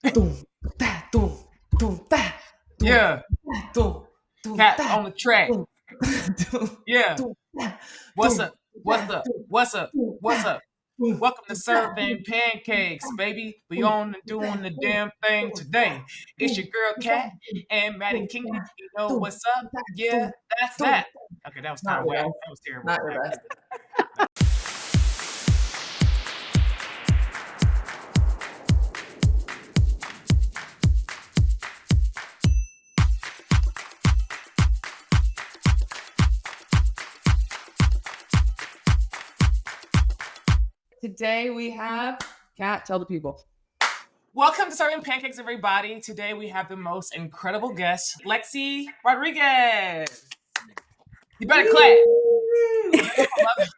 Doom, da, doom, doom, da, doom, Yeah. da, doom, doom, Cat da, on the track. doom, doom, Yeah. doom, da, What's doom, up? What's da, up? doom, What's up? doom, What's da, up? doom, Welcome to doom, da, Serving doom, Pancakes, baby. We doom, on and doing da, the doom, damn thing doom, da, today. It's your doom, girl da, Cat and Maddie doom, King. da, You know doom, what's up? da, Yeah, doom, that's doom. that. Okay, that was kind Not of your whack. best. That was terrible. Not your best. Today we have Khat. Tell the people. Welcome to Serving Pancakes, everybody. Today we have the most incredible guest, Lexi Rodriguez. You better clap.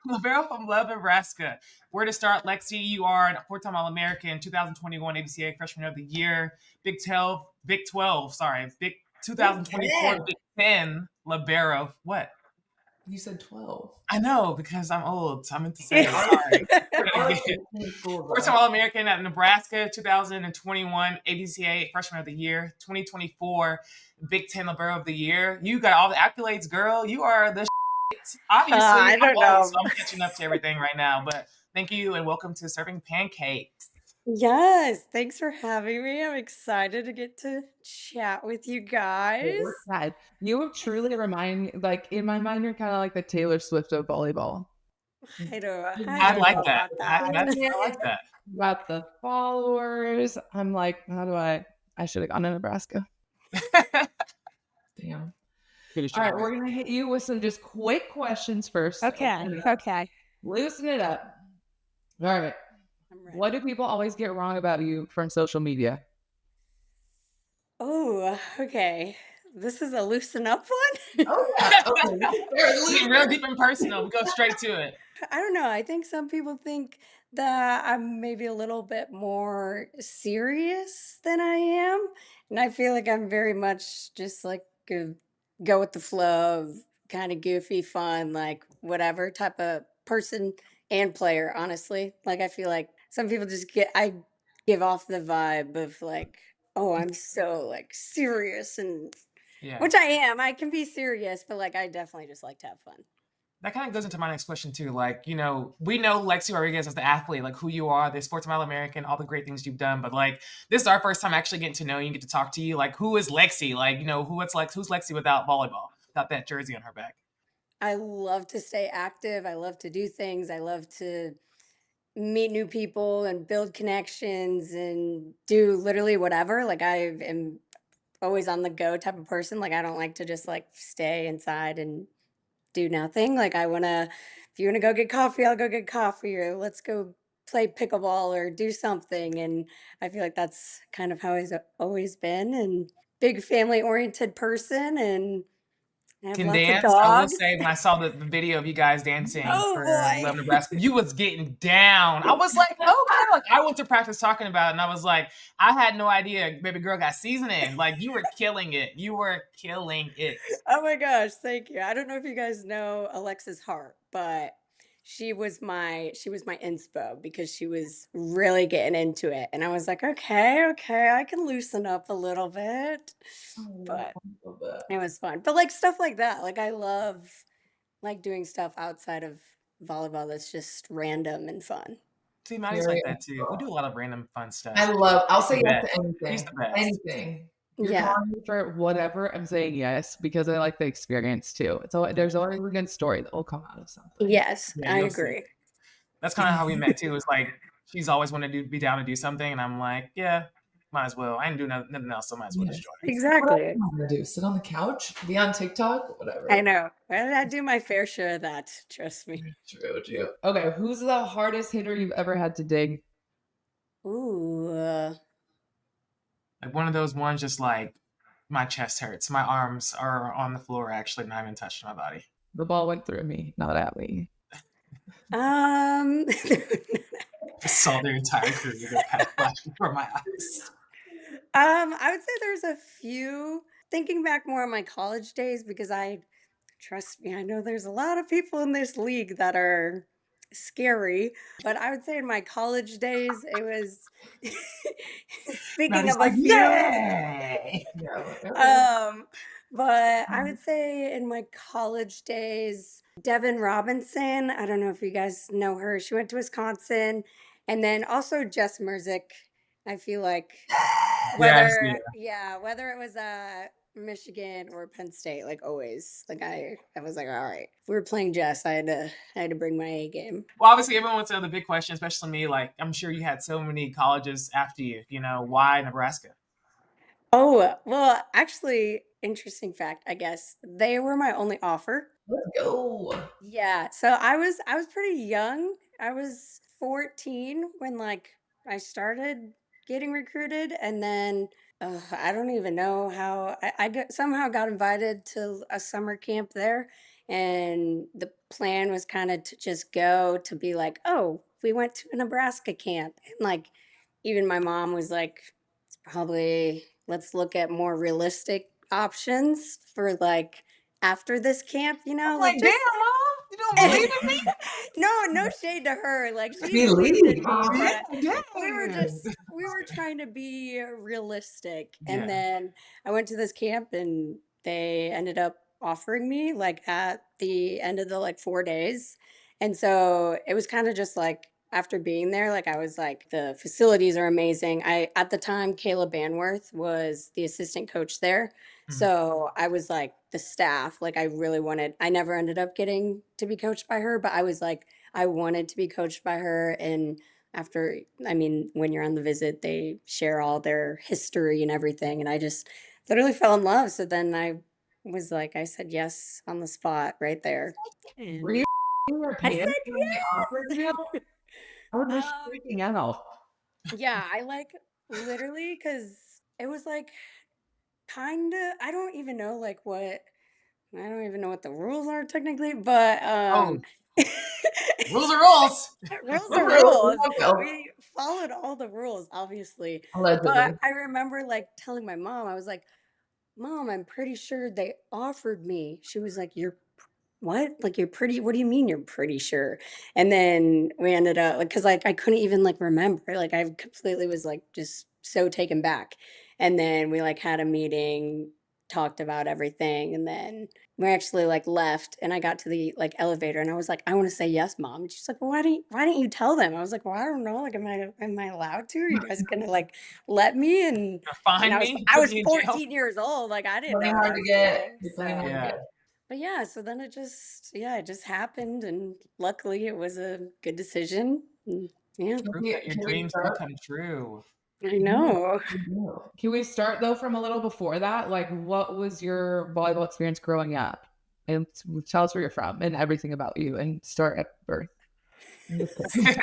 Libero from Love, Nebraska. Where to start, Lexi? You are a four-time All-American, 2021 ABCA Freshman of the Year, Big 12, Big 2024 Big 10 Libero. What? You said 12. I know, because I'm old, so I meant to say, sorry. Four-time All-American at Nebraska, 2021 ABCA Freshman of the Year, 2024 Big 10 Libero of the Year. You got all the accolades, girl. You are the obviously. I don't know. So I'm catching up to everything right now, but thank you and welcome to Serving Pancakes. Yes, thanks for having me. I'm excited to get to chat with you guys. We're sad. You truly remind me, like in my mind, you're kind of like the Taylor Swift of volleyball. I don't, I I don't like know that. about that. I like that. Got the followers. I'm like, how do I should have gone to Nebraska. Damn. All right, we're gonna hit you with some just quick questions first. Okay. Loosen it up. All right. I'm ready. What do people always get wrong about you from social media? Oh, okay. This is a loosen up one. Oh yeah. Okay. Getting real deep and personal. We go straight to it. I don't know. I think some people think that I'm maybe a little bit more serious than I am. And I feel like I'm very much just like a go with the flow, of kind of goofy, fun, like whatever type of person and player, honestly. Like I feel like some people I give off the vibe of like, oh, I'm so like serious and Yeah. which I am. I can be serious, but like I definitely just like to have fun. That kind of goes into my next question too. Like, we know Lexi Rodriguez as the athlete, like who you are, the sports All-American, all the great things you've done. But like, this is our first time actually getting to know you and get to talk to you. Like, who is Lexi? Like, who's Lexi without volleyball, without that jersey on her back? I love to stay active. I love to do things. I love to meet new people and build connections and do literally whatever. Like I am always on the go type of person. Like I don't like to just like stay inside and do nothing. Like I want to if you want to go get coffee, I'll go get coffee or let's go play pickleball or do something and I feel like that's kind of how I've always been and big family oriented person and I have Can lots of dance. I will dogs. say when I saw the video of you guys dancing Oh for boy. Love Nebraska, you was getting down. I was like, okay. Like I went to practice talking about it and I was like, I had no idea baby girl got seasoning. Like you were killing it. You were killing it. Oh my gosh, thank you. I don't know if you guys know Alexa's Heart, but she was my inspo because she was really getting into it. And I was like, okay, I can loosen up a little bit. But it was fun. But like stuff like that. Like I love like doing stuff outside of volleyball that's just random and fun. See, Maddie's like that too. We do a lot of random fun stuff. I'll say He's the yes to best. anything. He's the best. Anything. You're Yeah. calling me for whatever, I'm saying yes because I like the experience too. There's always a good story that will come out of something. Yes, Yeah, I you'll see. agree. That's kind of how we met too. It's like she's always wanted to be down to do something, and I'm like, yeah, might as well. I didn't do nothing else, so might as well just join. Exactly. What am I gonna do? Sit on the couch? Be on TikTok? Whatever. I know. I do my fair share of that, trust me. True. Okay, who's the hardest hitter you've ever had to dig? Ooh. Like one of those ones, just like my chest hurts, my arms are on the floor, actually, not even touching my body. The ball went through me, not at me. Just saw their entire career go past flash before my eyes. I would say there's a few. Thinking back more on my college days, because trust me, I know there's a lot of people in this league that are scary. But I would say in my college days, it was speaking Maddie's of a like, few. yay! Um, but I would say in my college days, Devin Robinson, I don't know if you guys know her. She went to Wisconsin. And then also Jess Merzick. I feel like Yes, yeah. whether it was Michigan or Penn State, like always, like I was like, all right, if we were playing Jess, I had to bring my A game. Well, obviously, everyone wants to know the big question, especially me. Like, I'm sure you had so many colleges after you. Why Nebraska? Oh, well, actually, interesting fact, I guess. They were my only offer. Let's go. Yeah, so I was pretty young. I was 14 when like I started getting recruited, and then I don't even know how somehow got invited to a summer camp there, and the plan was kind of to just go to be like, oh, we went to a Nebraska camp, and like even my mom was like, it's probably let's look at more realistic options for like after this camp, I'm like like, damn, just mom, you don't believe in me? no shade to her. Like she Be believed in leading, me, Mom. but Yeah, we were trying to be realistic. And yeah. then I went to this camp and they ended up offering me like at the end of the like 4 days. And so it was kind of just like after being there, like I was like, the facilities are amazing. At the time, Kayla Banworth was the assistant coach there. Mhm. So I was like the staff, like I never ended up getting to be coached by her, but I was like, I wanted to be coached by her. And after, I mean, when you're on the visit, they share all their history and everything. And I just literally fell in love. So then I was like, I said yes on the spot right there. Were And you were I pants said when they offered you? yes. I was just Um, freaking out. yeah, I like literally because it was like kind of, I don't even know what the rules are technically, but Oh, rules are rules. rules are Okay, rules. okay. We followed all the rules, obviously. But Allegedly. I remember like telling my mom, I was like, Mom, I'm pretty sure they offered me. She was like, what? Like you're pretty what do you mean you're pretty sure? And then we ended up like because like I couldn't even like remember. Like I completely was like just so taken back. And then we like had a meeting, talked about everything, and then we actually like left and I got to the like elevator and I was like, I want to say yes, Mom. And she's like, well, why didn't you tell them? I was like, well, I don't know. Like, am I allowed to? Are you guys gonna like let me? And Find I was me, I put was me in jail. 14 years old. Like I didn't Plenty know what hard I to was get. doing. Plenty hard to So Yeah. get. but yeah, so then it just happened, and luckily it was a good decision. Yeah, Proof that your Can we dreams do start? come true. I know. Can we start though from a little before that? Like, what was your volleyball experience growing up? And tell us where you're from and everything about you, and start at birth. I'm just kidding.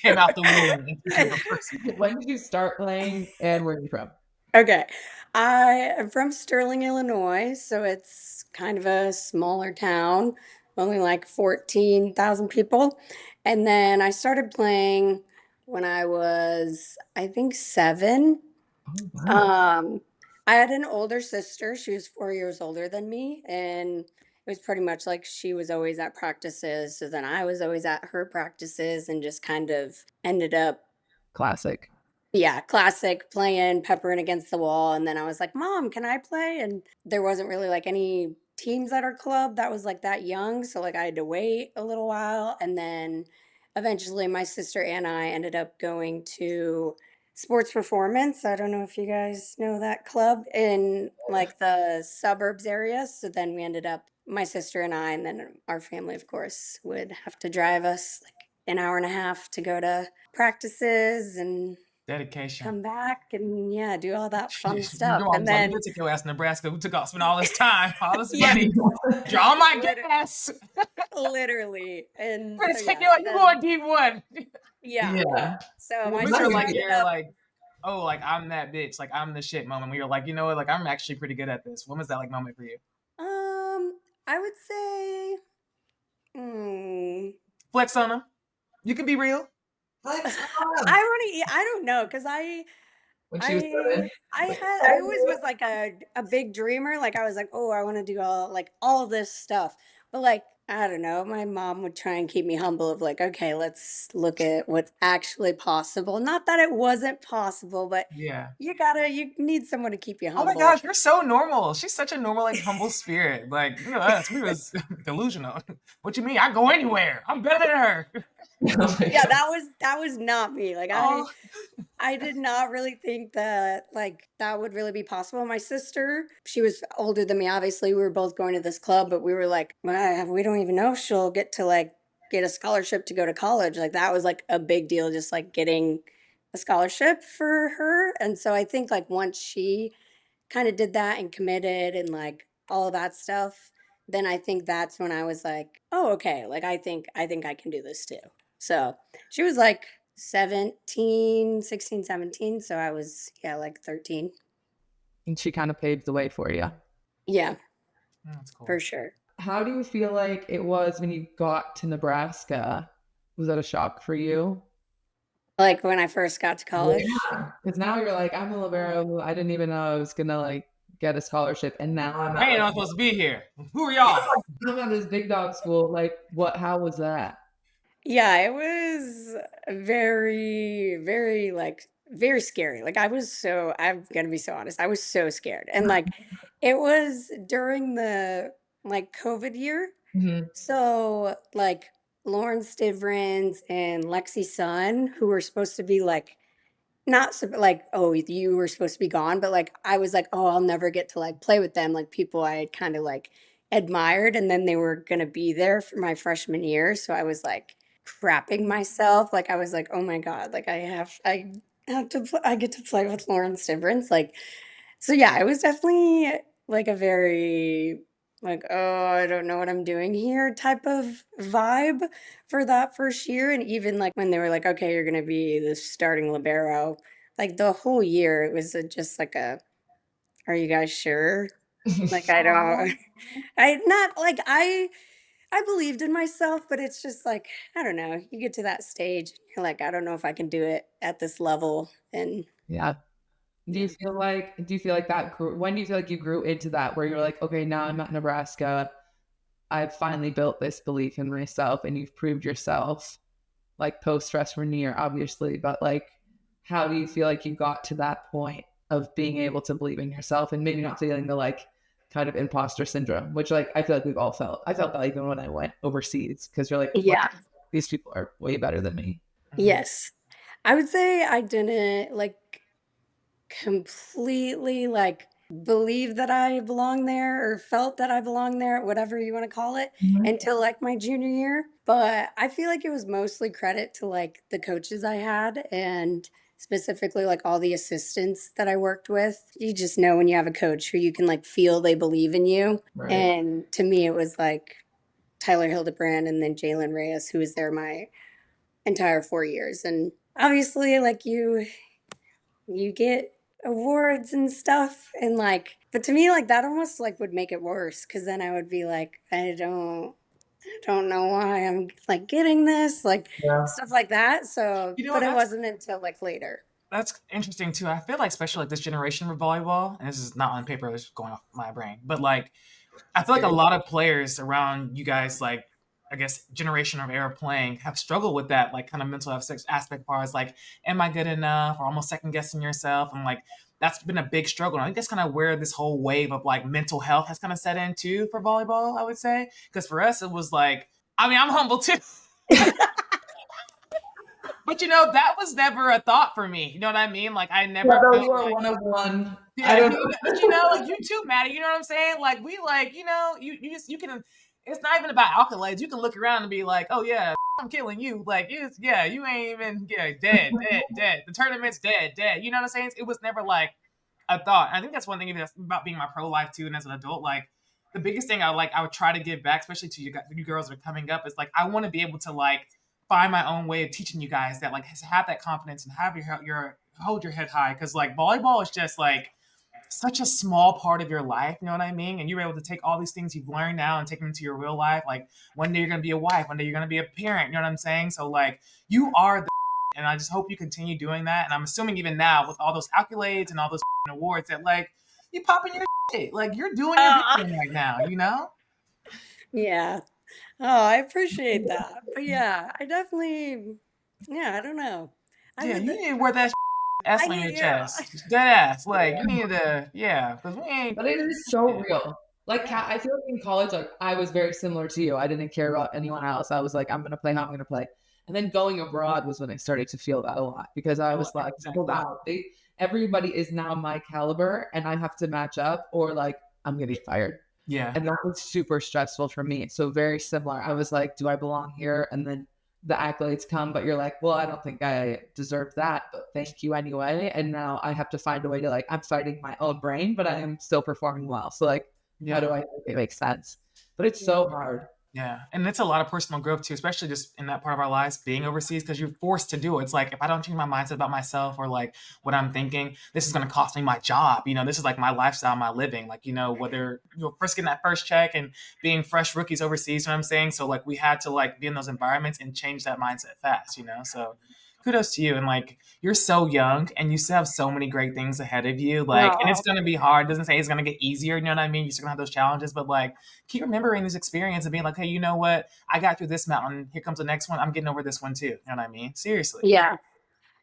Came out the womb into the person. When did you start playing, and where are you from? Okay. I am from Sterling, Illinois, so it's kind of a smaller town, only like 14,000 people. And then I started playing when I was, I think, 7. Oh wow, Um, I had an older sister. She was 4 years older than me, and it was pretty much like she was always at practices. So then I was always at her practices and just kind of ended up, classic. yeah, classic playing, peppering against the wall. And then I was like, Mom, can I play? And there wasn't really like any teams at our club that was like that young. So like I had to wait a little while. And then eventually my sister and I ended up going to Sports Performance. I don't know if you guys know that club in like the suburbs area. So then we ended up, my sister and I, and then our family, of course, would have to drive us like an hour and a half to go to practices and Dedication. come back and yeah, do all that fun Your stuff. mom And was like, we then could take your ass to Nebraska. We took off, spent all this time, all this yeah, money, draw my liter- gas. literally. And We're so taking yeah, you, so you then going D1. yeah. Yeah. So Well, my What's your sister like ended your up like, oh, like I'm that bitch, like I'm the shit moment where you're like, you know what, like I'm actually pretty good at this. When was that like moment for you? I would say mm, Flex on them. You can be real. Flex I on. already I don't know because When she was I 7. I always was like a big dreamer. Like I was like, oh, I want to do all of this stuff. But like I don't know. My mom would try and keep me humble of like, okay, let's look at what's actually possible. Not that it wasn't possible, but Yeah. you need someone to keep you Oh my humble. gosh, you're so normal. She's such a normal, like humble spirit. Like, you know, us, we was delusional. What you mean? I go anywhere. I'm better than her. Yeah, that was not me. Like Oh, I did not really think that like that would really be possible. My sister, she was older than me. Obviously, we were both going to this club, but we were like, well, we don't even know if she'll get to like get a scholarship to go to college. Like that was like a big deal, just like getting a scholarship for her. And so I think like once she kind of did that and committed and like all of that stuff, then I think that's when I was like, oh, okay, like I think I can do this too. So she was like 17, 16, 17. So I was, yeah, like 13. And she kind of paved the way for you. Yeah, that's cool. for sure. How do you feel like it was when you got to Nebraska? Was that a shock for you? Like when I first got to college. Yeah, because now you're like, I'm a libero. I didn't even know I was gonna like get a scholarship, and now I'm I ain't not supposed to be here. Who are y'all? I'm at this big dog school. Like, what? How was that? Yeah, it was very, very like very scary. Like I'm gonna be so honest. I was so scared. And like it was during the like COVID year. Mhm. So like Lauren Stivrins and Lexi Sun, who were supposed to be like not like, oh, you were supposed to be gone, but like I was like, oh, I'll never get to like play with them, like people I had kind of like admired, and then they were gonna be there for my freshman year, so I was like crapping myself, like I was like, oh my god, like I get to play with Lauren Stivrins, like so yeah, it was definitely like a very like, oh, I don't know what I'm doing here type of vibe for that first year. And even like when they were like, okay, you're gonna be the starting libero, like the whole year it was just like a, are you guys sure? Like I don't I not like I believed in myself, but it's just like, I don't know, you get to that stage, you're like, I don't know if I can do it at this level. And Yeah. Do you feel like that grew, when do you feel like you grew into that where you're like, okay, now I'm at Nebraska. I've finally built this belief in myself and you've proved yourself like post freshman year, obviously, but like, how do you feel like you got to that point of being able to believe in yourself and maybe not feeling the like kind of imposter syndrome, which like I feel like we've all felt. I felt that even when I went overseas because you're like, what? yeah. These people are way better than me. Yes. I would say I didn't like completely like believe that I belong there or felt that I belong there, whatever you want to call it, Mhm. until like my junior year. But I feel like it was mostly credit to like the coaches I had and specifically like all the assistants that I worked with. You just know when you have a coach who you can like feel they believe in you. Right. And to me, it was like Tyler Hildebrand and then Jalen Reyes, who was there my entire 4 years. And obviously, like you get awards and stuff and like but to me like that almost like would make it worse because then I would be like I don't know why I'm like getting this like Yeah. stuff like that, so You know, but it wasn't until like later. that's interesting too. I feel like, especially like this generation of volleyball, and this is not on paper, it's going off my brain, but like I feel like a lot of players around you guys, like I guess generation of era playing, have struggled with that, like kind of mental aspect, far as like, am I good enough, or almost second guessing yourself, and like that's been a big struggle. And I think that's kind of where this whole wave of like mental health has kind of set in too for volleyball. I would say because for us it was like, I mean, I'm humble too. But you know, that was never a thought for me. You know what I mean? Like I never Although felt you are like, one of one. I yeah, don't but you know, like you too, Maddie. You know what I'm saying? Like we, like you know, you just you can. It's not even about accolades. You can look around and be like, oh yeah, I'm killing you. Like it's, yeah, you ain't even, yeah, dead, dead, dead. The tournament's dead, dead. You know what I'm saying? It was never like a thought. I think that's one thing even about being my pro life too, and as an adult, like the biggest thing I would try to give back, especially to you girls that are coming up, is like I want to be able to like find my own way of teaching you guys that like have that confidence and have your hold your head high, because like volleyball is just like such a small part of your life, you know what I mean? And you're able to take all these things you've learned now and take them into your real life. Like one day you're gonna be a wife, one day you're gonna be a parent, you know what I'm saying? So like you are the and I just hope you continue doing that. And I'm assuming even now with all those accolades and all those awards that like you popping your shit. Like you're doing your big uh, thing right now, you know? yeah, Oh, I appreciate that. But yeah, I definitely, yeah, I don't know. I Yeah, would, you need to wear that S I on your need, yeah. chest. Dead ass. Like, you need to, yeah, because we ain't. But it is so Yeah. real. Like, Yeah. I feel like in college, like I was very similar to you. I didn't care about anyone else. I was like, I'm gonna play how I'm gonna play. And then going abroad was when I started to feel that a lot because I Oh, was like, oh exactly. wow, everybody is now my caliber, and I have to match up, or like I'm gonna get fired. Yeah. And that was super stressful for me. So very similar. I was like, do I belong here? And then the accolades come, but you're like, well, I don't think I deserve that, but thank you anyway. And now I have to find a way to like, I'm fighting my own brain, but I am still performing well. So like, how do Yeah. I make it make sense? But it's so hard. Yeah, and it's a lot of personal growth too, especially just in that part of our lives, being overseas, because you're forced to do it. It's like if I don't change my mindset about myself or like what I'm thinking, this is going to cost me my job. This is like my lifestyle, my living. Like whether you're first getting that first check and being fresh rookies overseas, you know what I'm saying? So like we had to like be in those environments and change that mindset fast. So kudos to you, and like you're so young and you still have so many great things ahead of you. Like, and it's Oh, going to be hard. It doesn't say it's going to get easier. You know what I mean? You're still going to have those challenges, but like keep remembering this experience and being like, hey, you know what? I got through this mountain. Here comes the next one. I'm getting over this one too. You know what I mean? Seriously. yeah.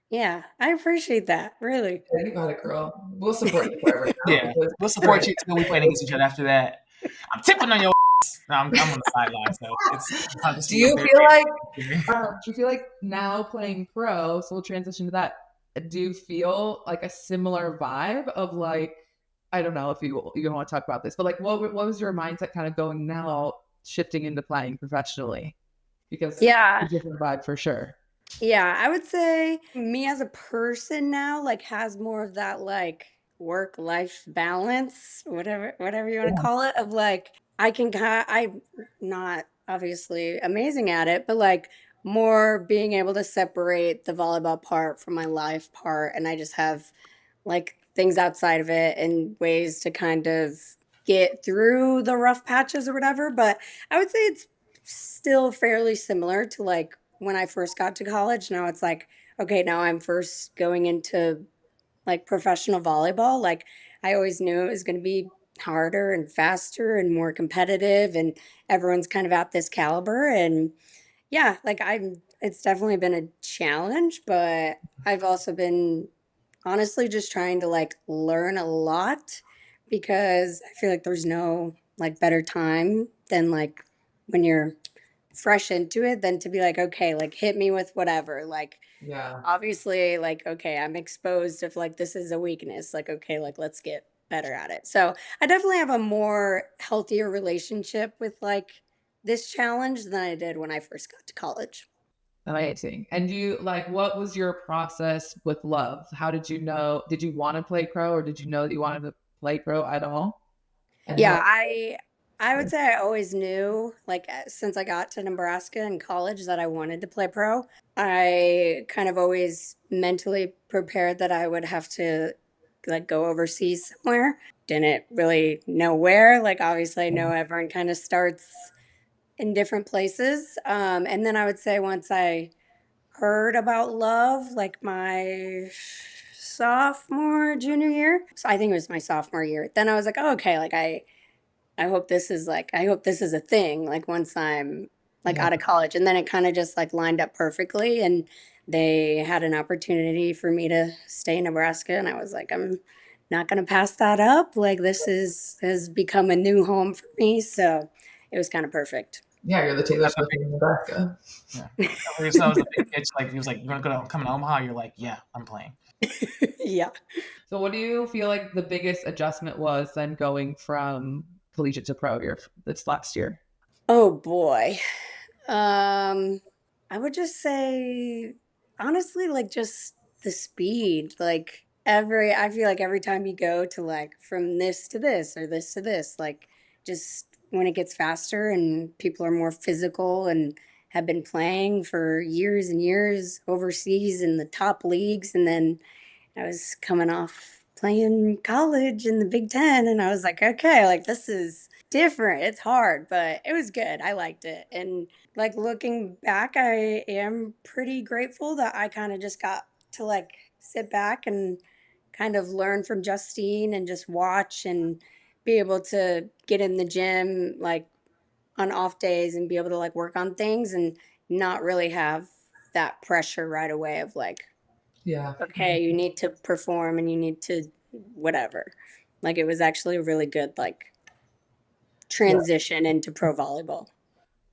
Yeah. I appreciate that. Really. Yeah, you got it, girl. We'll support you forever now Yeah. because We'll you're support you till we playing against each other after that. I'm tipping on your ass. No, I'm on the sideline, so I'll just Do be you up there. feel like do you feel like now playing pro, so we'll transition to that. Do you feel like a similar vibe of like, I don't know if you don't want to talk about this, but like what was your mindset kind of going now shifting into playing professionally? Because Yeah. it's a different vibe for sure. Yeah, I would say me as a person now, like, has more of that like work-life balance, whatever you want to Yeah. call it, of like I'm not obviously amazing at it, but like more being able to separate the volleyball part from my life part, and I just have like things outside of it and ways to kind of get through the rough patches or whatever. But I would say it's still fairly similar to like when I first got to college. Now it's like, okay, now I'm first going into like professional volleyball. Like I always knew it was going to be harder and faster and more competitive, and everyone's kind of at this caliber. And yeah, like it's definitely been a challenge, but I've also been honestly just trying to like learn a lot because I feel like there's no like better time than like when you're fresh into it than to be like, okay, like hit me with whatever. Like Yeah. obviously, like, okay, I'm exposed if like this is a weakness. Like, okay, like let's get better at it. So I definitely have a more healthier relationship with like this challenge than I did when I first got to college. Amazing. And you like what was your process with love? How did you know? Did you want to play pro or did you know that you wanted to play pro at all? And how Yeah, I would say I always knew, like, since I got to Nebraska in college that I wanted to play pro. I kind of always mentally prepared that I would have to like go overseas somewhere. Didn't really know where. Like, obviously, I know everyone kind of starts in different places. And then I would say once I heard about love, like my sophomore, junior year. So I think it was my sophomore year. Then I was like, oh, okay, like I hope this is a thing like once I'm like yeah. out of college. And then it kind of just like lined up perfectly, and they had an opportunity for me to stay in Nebraska, and I was like, I'm not going to pass that up. Like this is has become a new home for me, so it was kind of perfect. Yeah, you're the Taylor That's a Swift big, of Nebraska. yeah. So it was a big pitch. Like he was like, "You want to come to Omaha?" You're like, "Yeah, I'm playing." Yeah. So what do you feel like the biggest adjustment was then going from collegiate to pro year this last year? Oh boy. Um, I would just say, honestly, like just the speed. Like I feel like every time you go to like from this to this or this to this, like just when it gets faster and people are more physical and have been playing for years and years overseas in the top leagues, and then I was coming off playing college in the Big Ten, and I was like, okay, like this is different. It's hard, but it was good. I liked it. And like looking back, I am pretty grateful that I kind of just got to like sit back and kind of learn from Justine and just watch and be able to get in the gym like on off days and be able to like work on things and not really have that pressure right away of like, Yeah. okay, you need to perform and you need to whatever. Like it was actually a really good like transition into pro volleyball.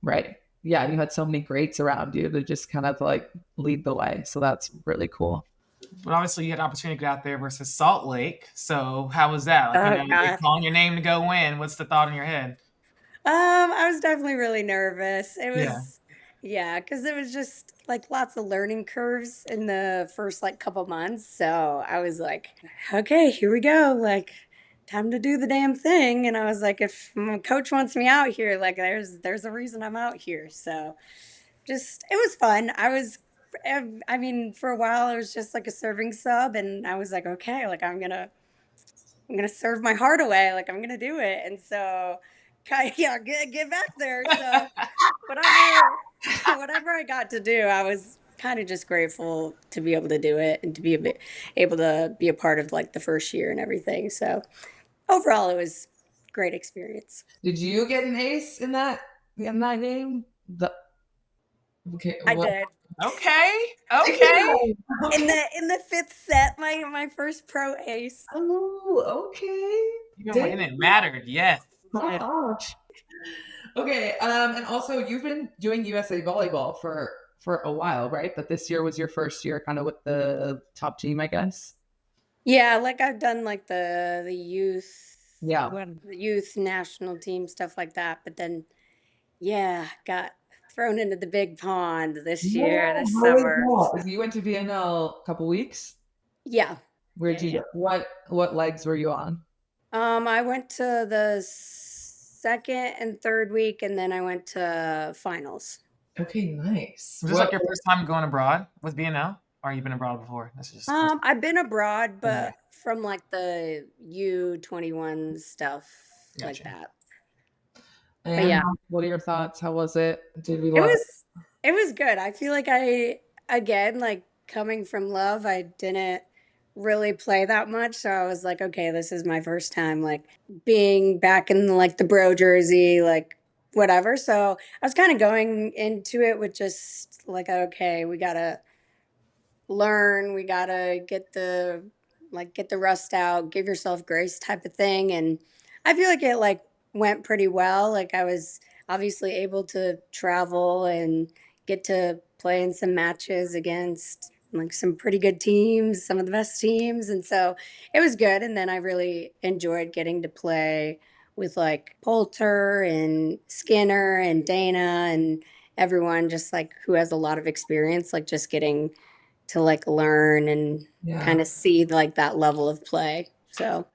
Right. Yeah. And you had so many greats around you to just kind of like lead the way. So that's really cool. But obviously, you had the opportunity to get out there versus Salt Lake. So how was that? Like, Oh they're God. calling your name to go in. What's the thought in your head? I was definitely really nervous. It Yeah. was, yeah, because it was just like lots of learning curves in the first like couple months. So I was like, okay, here we go. Like, time to do the damn thing. And I was like, if my coach wants me out here, like, there's a reason I'm out here. So just it was fun. I mean, for a while I was just like a serving sub, and I was like, okay, like I'm gonna serve my heart away. Like I'm gonna do it. And so, yeah, get back there. So whatever, whatever I got to do, I was kind of just grateful to be able to do it and to be able to be a part of like the first year and everything. So overall, it was a great experience. Did you get an ace in that game? Okay. I Well, did. Okay. Okay. In the fifth set, my first pro ace. Oh, okay. Even when it mattered, yes. My gosh. Okay. And also you've been doing USA volleyball for a while, right? But this year was your first year kind of with the top team, I guess. Yeah, like I've done like the Yeah. the youth national team stuff like that, but then yeah, got thrown into the big pond this year, this How was summer. that? You went to VNL a couple weeks. Yeah. Where'd you what legs were you on? I went to the second and third week, and then I went to finals. Okay, nice. Was this like your first time going abroad with BNL? Or you been abroad before? This is just I've been abroad, but Yeah. from like the U21 stuff like Gotcha. that. And yeah. what are your thoughts? How was it? Did we It love it? was good. I feel like again, like coming from love, I didn't really play that much. So I was like, okay, this is my first time like being back in like the bro jersey, like whatever. So I was kind of going into it with just like, okay, we gotta learn, we gotta get the rust out, give yourself grace type of thing. And I feel like it like went pretty well. Like I was obviously able to travel and get to play in some matches against like some pretty good teams, some of the best teams. And so it was good. And then I really enjoyed getting to play with like Poulter and Skinner and Dana and everyone just like who has a lot of experience, like just getting to like learn and kind of see like that level of play. So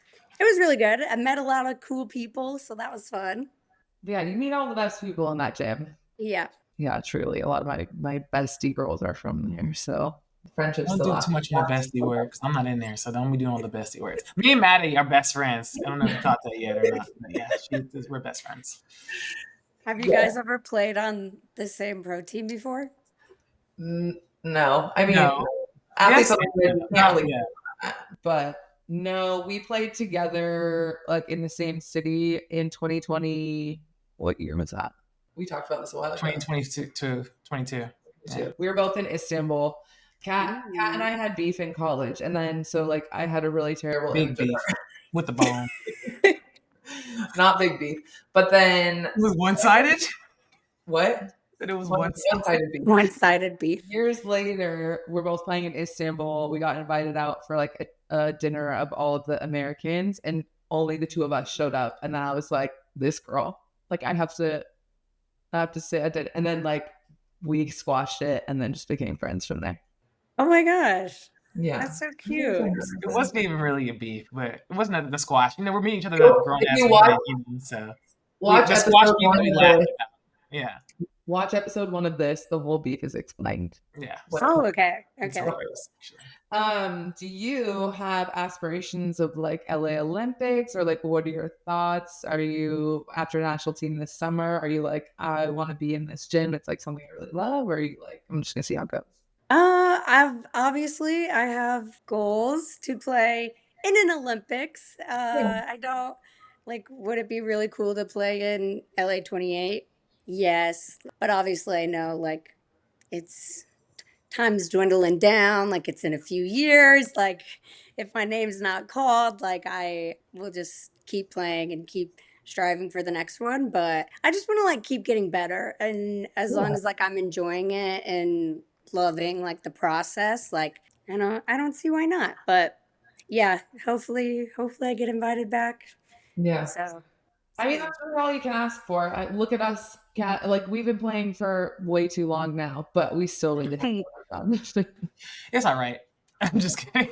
it was really good. I met a lot of cool people, so that was fun. Yeah, you meet all the best people in that gym. Yeah. Yeah, truly. A lot of my bestie girls are from there. So friendships Don't still do too much on the bestie work because I'm not in there, so don't be doing all the bestie words. Me and Maddie are best friends. I don't know if you caught that yet or not, but yeah, we're best friends. Have you guys ever played on the same pro team before? No, I mean, No. athletes Yes, probably, but no, we played together like in the same city in 2020. What year was that? We talked about this a while ago. 2022 to 22. Yeah. We were both in Istanbul. Khat and I had beef in college, and then so like I had a really terrible big beef with the bone. Not big beef, but then it was one-sided. What? That it was one-sided beef. One-sided beef. Years later, we're both playing in Istanbul. We got invited out for like a dinner of all of the Americans, and only the two of us showed up. And then I was like, "This girl, like, I have to say I did." And then like we squashed it, and then just became friends from there. Oh my gosh. Yeah, that's so cute. It wasn't even really a beef, but it wasn't the squash. You know, we're meeting each other at grown ass. So watch the squash beef that we laughed about. Yeah. Watch episode 1 of this. The whole beef is explained. Yeah. Oh, okay. Okay. Do you have aspirations of like LA Olympics, or like what are your thoughts? Are you after national team this summer? Are you like, I want to be in this gym? It's like something I really love, or are you like, I'm just gonna see how it goes? I have goals to play in an Olympics. I don't like, would it be really cool to play in LA 28? Yes, but obviously I know like it's time's dwindling down, like it's in a few years. Like if my name's not called, like I will just keep playing and keep striving for the next one. But I just want to like keep getting better. And as long Yeah. as like I'm enjoying it and loving like the process, like I don't see why not. But yeah, hopefully I get invited back. Yeah. So I mean, that's really all you can ask for. Look at us, cat. Like we've been playing for way too long now, but we still need to have more fun. It's all right. I'm just kidding.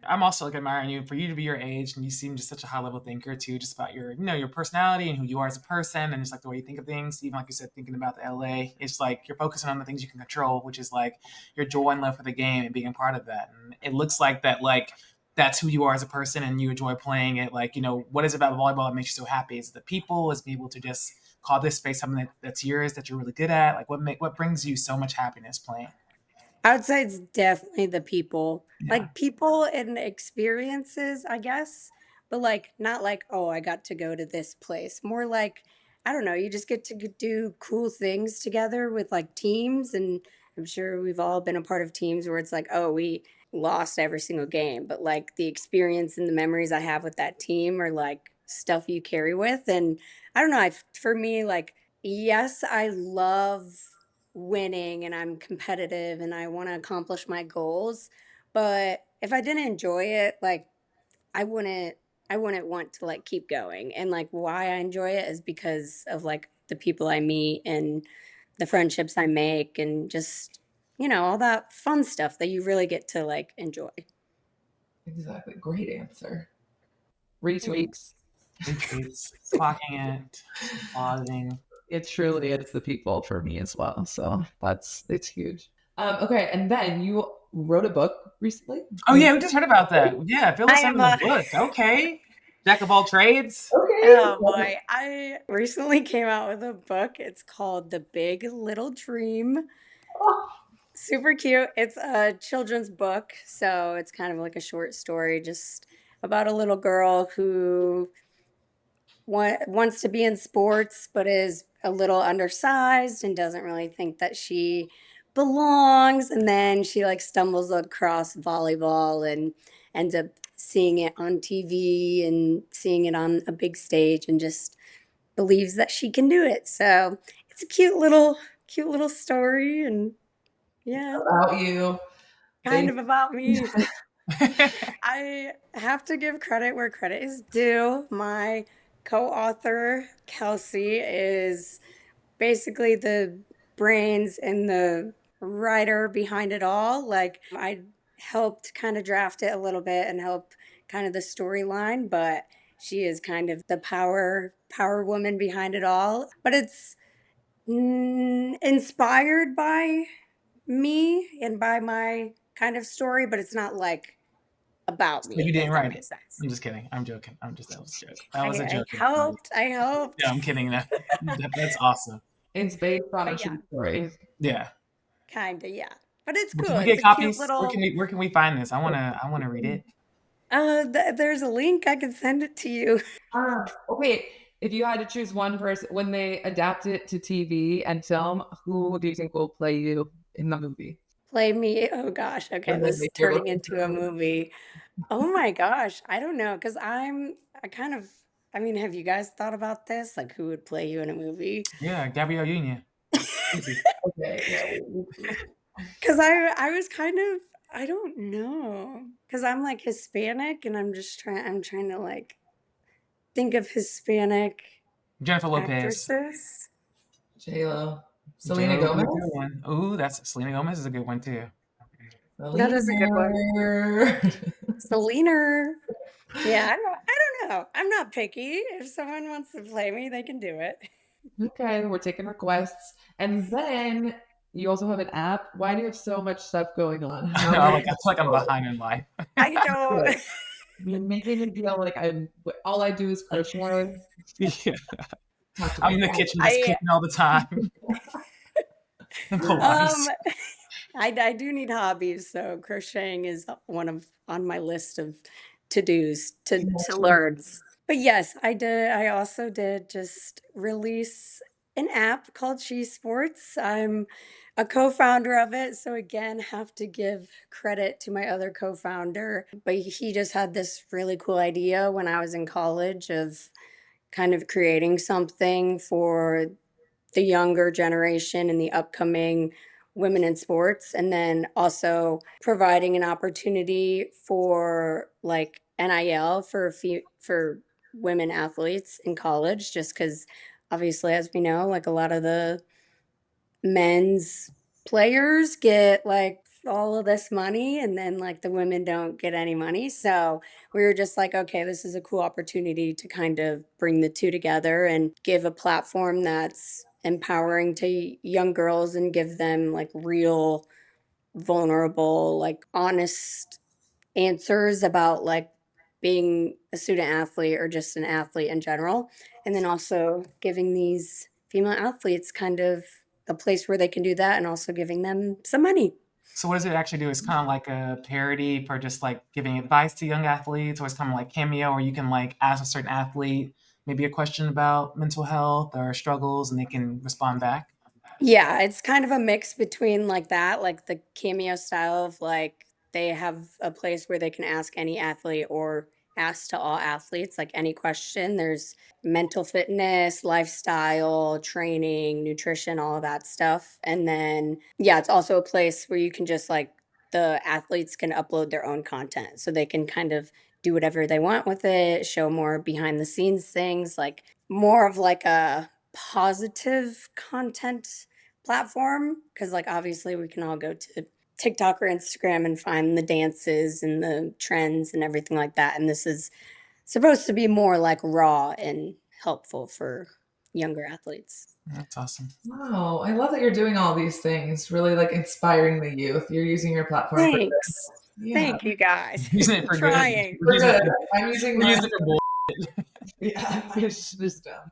I'm also like admiring you for you to be your age, and you seem just such a high level thinker too, just about your your personality and who you are as a person, and just like the way you think of things. Even like you said, thinking about the LA, it's like you're focusing on the things you can control, which is like your joy and love for the game and being a part of that. And it looks like that that's who you are as a person, and you enjoy playing it. Like what is it about volleyball that makes you so happy? Is it the people? Is being able to just call this space something that's yours that you're really good at? Like what brings you so much happiness playing? I would say it's definitely the people. Yeah. Like people and experiences, I guess. But like not like, oh, I got to go to this place. More like, I don't know, you just get to do cool things together with like teams. And I'm sure we've all been a part of teams where it's like, oh, we lost every single game. But like the experience and the memories I have with that team are like stuff you carry with. And I don't know, for me, like, yes, I love winning and I'm competitive and I want to accomplish my goals. But if I didn't enjoy it, like I wouldn't I wouldn't want to like keep going. And like why I enjoy it is because of like the people I meet and the friendships I make and just all that fun stuff that you really get to like enjoy. Exactly. Great answer. Retweets. Retweets, clocking it, pausing. It truly is the people for me as well. So it's huge. Okay, and then you wrote a book recently. Oh yeah, we just heard about that. Yeah, fill I us in am on the a book. Okay, jack of all trades. Okay. Oh boy, I recently came out with a book. It's called The Big Little Dream. Super cute. It's a children's book, so it's kind of like a short story just about a little girl who wants to be in sports but is a little undersized and doesn't really think that she belongs, and then she like stumbles across volleyball and ends up seeing it on TV and seeing it on a big stage and just believes that she can do it. So, it's a cute little story, and yeah, About you. kind of about me. I have to give credit where credit is due. My co-author, Kelsey, is basically the brains and the writer behind it all. Like I helped kind of draft it a little bit and help kind of the storyline, but she is kind of the power woman behind it all. But it's inspired by me and by my kind of story, but it's not like about So you me, if didn't that write it. makes sense. I'm just kidding. I'm joking. That was a joke. That was a I joke. helped. I helped. Yeah, I'm kidding. That's awesome. It's based on a But yeah, true story. Yeah. kind of, yeah. But it's Can cool. we It's get a cute copies? Where little. can we find this? I wanna read it. There's a link. I can send it to you. Okay. If you had to choose one person when they adapt it to TV and film, who do you think will play you in the movie? Play me. Oh gosh. Okay, When they this is make you turning look into a movie. Oh my gosh. I don't know. Because I kind of. I mean, have you guys thought about this? Like, who would play you in a movie? Yeah, Gabrielle Union. Easy. okay. Yeah. Because I was kind of. I don't know. Because I'm like Hispanic and I'm trying to like think of Hispanic Jennifer Lopez. actresses. J-Lo. Selena J-Lo would be a Gomez? good one. Ooh, that's Selena Gomez is a good one too. That is a good one. Selena. Selena. Yeah, I don't know. I'm not picky. If someone wants to play me, they can do it. Okay, we're taking requests. And then you also have an app. Why do you have so much stuff going on? How I feel like I'm behind in life. I don't. You're making me feel like all I do is crochet. Yeah. I'm in the kitchen just I cooking all the time. And Pilates. I do need hobbies, so crocheting is on my list of to-dos to learn. But yes, I did. I also did just release an app called She Sports. I'm a co-founder of it, so again, have to give credit to my other co-founder. But he just had this really cool idea when I was in college of kind of creating something for the younger generation and the upcoming women in sports, and then also providing an opportunity for like NIL for women athletes in college, just because obviously, as we know, like a lot of the men's players get like all of this money and then like the women don't get any money. So we were just like, okay, this is a cool opportunity to kind of bring the two together and give a platform that's empowering to young girls and give them like real, vulnerable, like honest answers about like being a student athlete or just an athlete in general. And then also giving these female athletes kind of a place where they can do that and also giving them some money. So what does it actually do? It's kind of like a parody for just like giving advice to young athletes, or it's kind of like Cameo, or you can like ask a certain athlete maybe a question about mental health or struggles and they can respond back. Yeah, it's kind of a mix between like that, like the Cameo style of like they have a place where they can ask any athlete or ask to all athletes like any question. There's mental fitness, lifestyle, training, nutrition, all of that stuff. And then yeah, it's also a place where you can just like the athletes can upload their own content. So they can kind of do whatever they want with it, show more behind the scenes things, like more of like a positive content platform, because like obviously we can all go to TikTok or Instagram and find the dances and the trends and everything like that, and this is supposed to be more like raw and helpful for younger athletes. That's awesome. Wow, I love that you're doing all these things, really like inspiring the youth. You're using your platform for good. Thanks. Yeah. Thank you guys. Using it for good. Trying. For good. I'm using We're mine. using it for bull. Yeah, it's just dumb.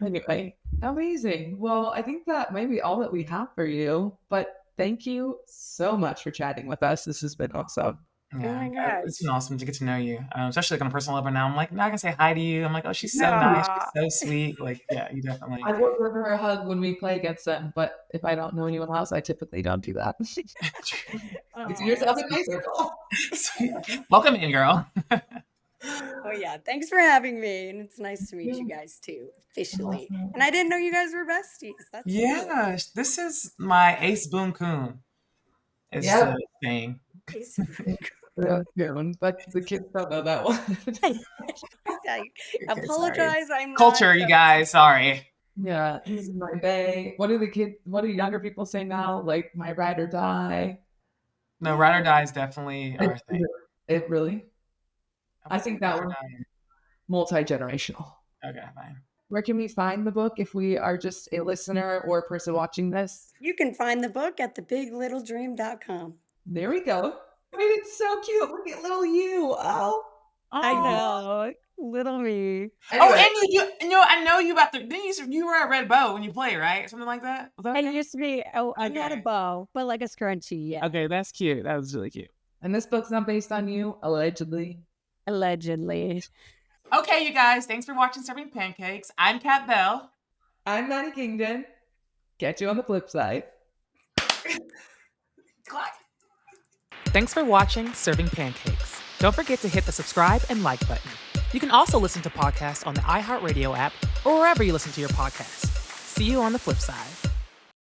Anyway, amazing. Well, I think that may be all that we have for you, but thank you so much for chatting with us. This has been awesome. Oh my gosh. It's been awesome to get to know you, especially like on a personal level. Now I'm like, now I can say hi to you. I'm like, oh, she's so nice, she's so sweet. Like, yeah, you definitely. I will give her a hug when we play against them, but if I don't know anyone else, I typically don't do that. Consider yourself in my circle. Welcome in, girl. Oh yeah, thanks for having me, and it's nice to meet you guys too, officially. And I didn't know you guys were besties. That's Yeah, cool. this is my ace boon coon. Is Yep. the thing. But the kids don't know that one. I apologize. I'm Culture, not, you guys. Sorry. Yeah, this is my bae. What do younger people say now? Like my ride or die. No, ride or die is definitely our thing. It really? I think that was multi-generational. Okay, fine. Where can we find the book if we are just a listener or a person watching this? You can find the book at thebiglittledream.com. There we go. I mean, it's so cute. Look at little you. Oh, I know. Little me. Oh, and you know, I know you about the. Didn't you were at Red Bow when you play, right? Something like that. Was that And it used to be, not a bow, but like a scrunchie, yeah. okay, that's cute. That was really cute. And this book's not based on you, allegedly. Allegedly. Okay, you guys, thanks for watching Serving Pancakes. I'm Kat Bell. I'm Maddie Kingdon. Catch you on the flip side. Thanks for watching Serving Pancakes. Don't forget to hit the subscribe and like button. You can also listen to podcasts on the iHeartRadio app or wherever you listen to your podcasts. See you on the flip side.